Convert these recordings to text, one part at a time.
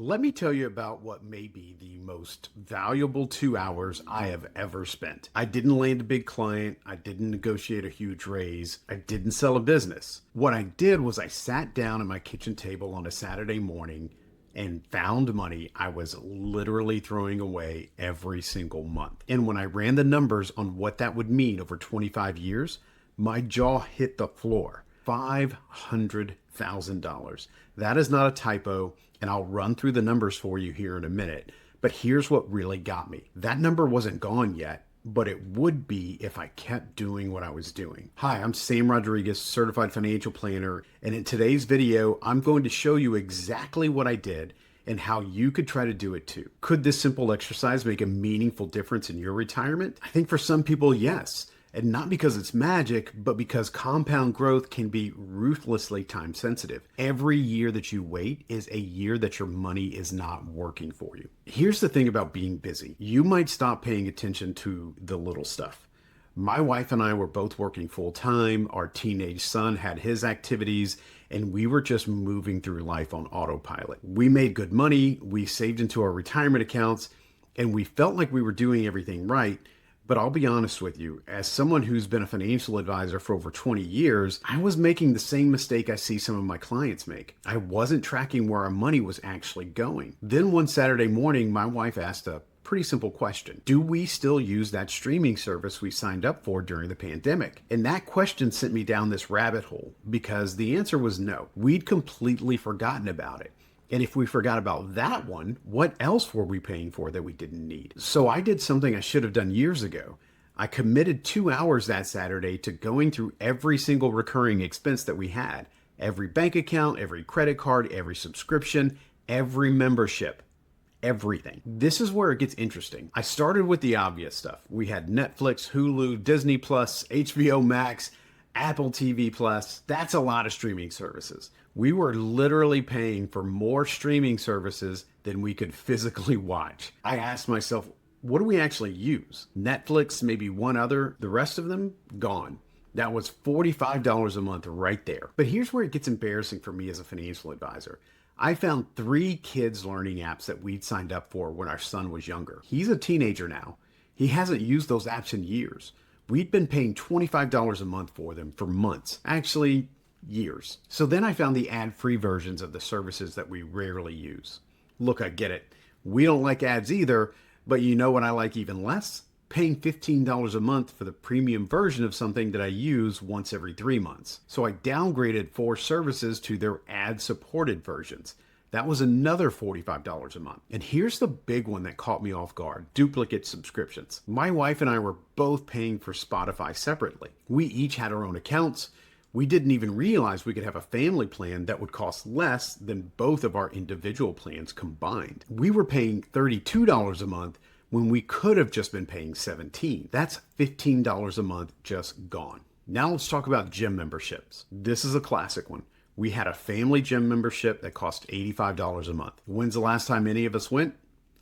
Let me tell you about what may be the most valuable 2 hours I have ever spent. I didn't land a big client. I didn't negotiate a huge raise. I didn't sell a business. What I did was I sat down at my kitchen table on a Saturday morning and found money I was literally throwing away every single month. And when I ran the numbers on what that would mean over 25 years, my jaw hit the floor. $500,000. That is not a typo, and I'll run through the numbers for you here in a minute. But here's what really got me. That number wasn't gone yet, but it would be if I kept doing what I was doing. Hi, I'm Sam Rodriguez, certified financial planner, and in today's video, I'm going to show you exactly what I did and how you could try to do it too. Could this simple exercise make a meaningful difference in your retirement? I think for some people, yes. And not because it's magic, but because compound growth can be ruthlessly time sensitive. Every year that you wait is a year that your money is not working for you. Here's the thing about being busy. You might stop paying attention to the little stuff. My wife and I were both working full time. Our teenage son had his activities, and we were just moving through life on autopilot. We made good money. We saved into our retirement accounts, and we felt like we were doing everything right. But I'll be honest with you, as someone who's been a financial advisor for over 20 years, I was making the same mistake I see some of my clients make. I wasn't tracking where our money was actually going. Then one Saturday morning, my wife asked a pretty simple question. Do we still use that streaming service we signed up for during the pandemic? And that question sent me down this rabbit hole because the answer was no. We'd completely forgotten about it. And if we forgot about that one, what else were we paying for that we didn't need? So I did something I should have done years ago. I committed 2 hours that Saturday to going through every single recurring expense that we had. Every bank account, every credit card, every subscription, every membership, everything. This is where it gets interesting. I started with the obvious stuff. We had Netflix, Hulu, Disney Plus, HBO Max, Apple TV Plus. That's a lot of streaming services. We were literally paying for more streaming services than we could physically watch. I asked myself, what do we actually use? Netflix, maybe one other, the rest of them, gone. That was $45 a month right there. But here's where it gets embarrassing for me as a financial advisor. I found 3 kids learning apps that we'd signed up for when our son was younger. He's a teenager now. He hasn't used those apps in years. We'd been paying $25 a month for them for months. Actually, years. So then I found the ad-free versions of the services that we rarely use. Look, I get it. We don't like ads either, but you know what I like even less? Paying $15 a month for the premium version of something that I use once every 3 months. So I downgraded 4 services to their ad-supported versions. That was another $45 a month. And here's the big one that caught me off guard: duplicate subscriptions. My wife and I were both paying for Spotify separately. We each had our own accounts. We didn't even realize we could have a family plan that would cost less than both of our individual plans combined. We were paying $32 a month when we could have just been paying $17. That's $15 a month just gone. Now let's talk about gym memberships. This is a classic one. We had a family gym membership that cost $85 a month. When's the last time any of us went?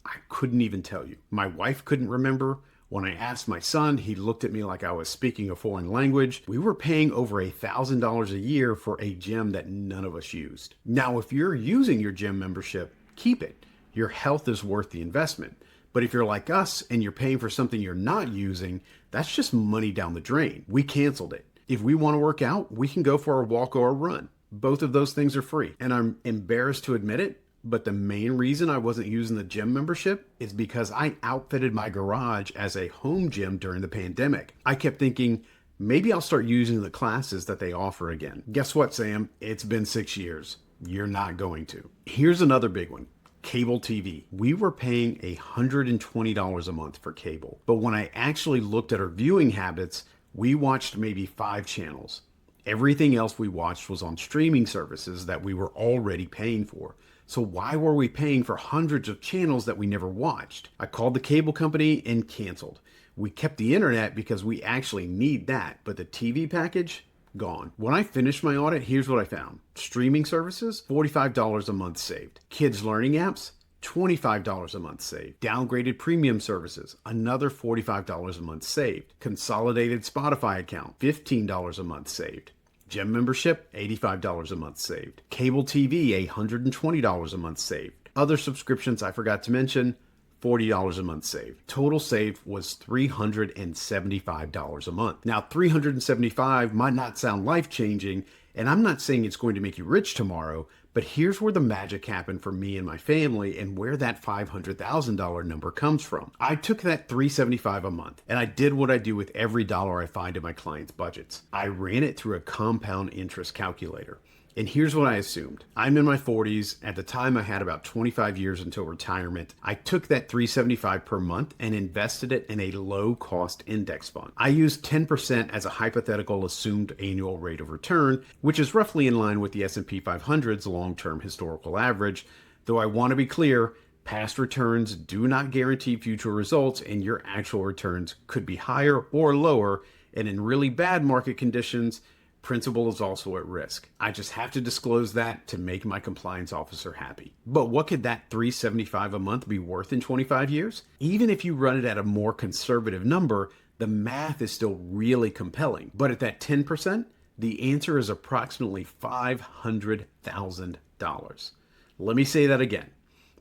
I couldn't even tell you. My wife couldn't remember. When I asked my son, he looked at me like I was speaking a foreign language. We were paying over $1,000 a year for a gym that none of us used. Now, if you're using your gym membership, keep it. Your health is worth the investment. But if you're like us and you're paying for something you're not using, that's just money down the drain. We canceled it. If we want to work out, we can go for a walk or a run. Both of those things are free. And I'm embarrassed to admit it, but the main reason I wasn't using the gym membership is because I outfitted my garage as a home gym during the pandemic. I kept thinking, maybe I'll start using the classes that they offer again. Guess what, Sam? It's been 6 years. You're not going to. Here's another big one. Cable TV. We were paying $120 a month for cable. But when I actually looked at our viewing habits, we watched maybe 5 channels. Everything else we watched was on streaming services that we were already paying for. So why were we paying for hundreds of channels that we never watched? I called the cable company and canceled. We kept the internet because we actually need that, but the TV package, gone. When I finished my audit, here's what I found. Streaming services, $45 a month saved. Kids learning apps, $25 a month saved. Downgraded premium services, another $45 a month saved. Consolidated Spotify account, $15 a month saved. Gym membership, $85 a month saved. Cable TV, $120 a month saved. Other subscriptions I forgot to mention, $40 a month saved. Total save was $375 a month. Now, $375 might not sound life-changing, and I'm not saying it's going to make you rich tomorrow, but here's where the magic happened for me and my family and where that $500,000 number comes from. I took that $375 a month and I did what I do with every dollar I find in my clients' budgets. I ran it through a compound interest calculator. And here's what I assumed. I'm in my 40s. At the time, I had about 25 years until retirement. I took that $375 per month and invested it in a low-cost index fund. I used 10% as a hypothetical assumed annual rate of return, which is roughly in line with the S&P 500's long-term historical average. Though I want to be clear, past returns do not guarantee future results, and your actual returns could be higher or lower. And in really bad market conditions, principal is also at risk. I just have to disclose that to make my compliance officer happy. But what could that $375 a month be worth in 25 years? Even if you run it at a more conservative number, the math is still really compelling. But at that 10%, the answer is approximately $500,000. Let me say that again.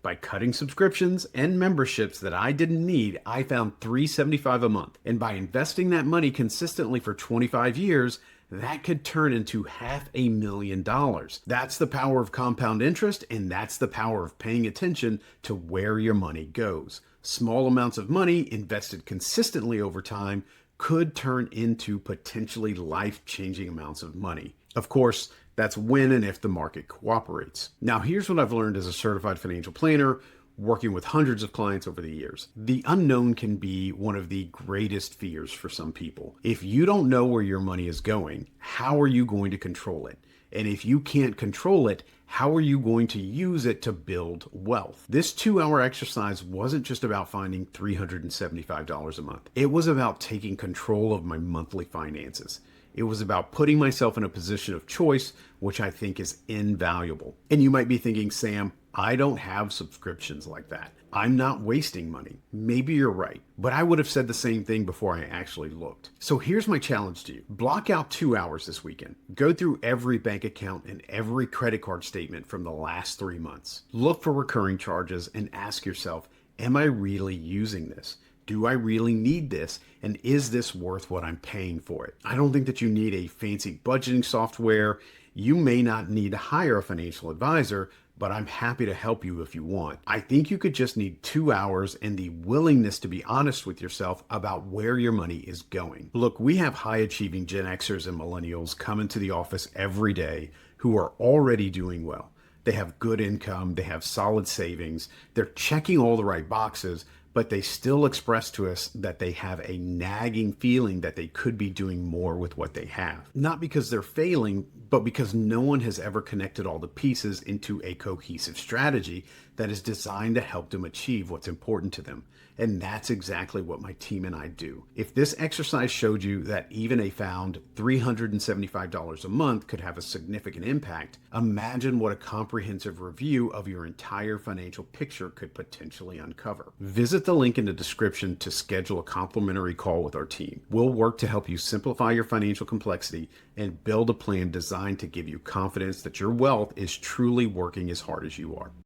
By cutting subscriptions and memberships that I didn't need, I found $375 a month. And by investing that money consistently for 25 years, that could turn into $500,000. That's the power of compound interest, and that's the power of paying attention to where your money goes. Small amounts of money invested consistently over time could turn into potentially life-changing amounts of money. Of course, that's when and if the market cooperates. Now, here's what I've learned as a certified financial planner, working with hundreds of clients over the years. The unknown can be one of the greatest fears for some people. If you don't know where your money is going, how are you going to control it? And if you can't control it, how are you going to use it to build wealth? This 2-hour exercise wasn't just about finding $375 a month. It was about taking control of my monthly finances. It was about putting myself in a position of choice, which I think is invaluable. And you might be thinking, Sam, I don't have subscriptions like that. I'm not wasting money. Maybe you're right, but I would have said the same thing before I actually looked. So here's my challenge to you. Block out 2 hours this weekend. Go through every bank account and every credit card statement from the last 3 months. Look for recurring charges and ask yourself, am I really using this? Do I really need this? And is this worth what I'm paying for it? I don't think that you need a fancy budgeting software. You may not need to hire a financial advisor, but I'm happy to help you if you want. I think you could just need 2 hours and the willingness to be honest with yourself about where your money is going. Look, we have high achieving Gen Xers and millennials coming to the office every day who are already doing well. They have good income, they have solid savings, they're checking all the right boxes, but they still express to us that they have a nagging feeling that they could be doing more with what they have. Not because they're failing, but because no one has ever connected all the pieces into a cohesive strategy that is designed to help them achieve what's important to them. And that's exactly what my team and I do. If this exercise showed you that even a found $375 a month could have a significant impact, imagine what a comprehensive review of your entire financial picture could potentially uncover. Visit the link in the description to schedule a complimentary call with our team. We'll work to help you simplify your financial complexity and build a plan designed to give you confidence that your wealth is truly working as hard as you are.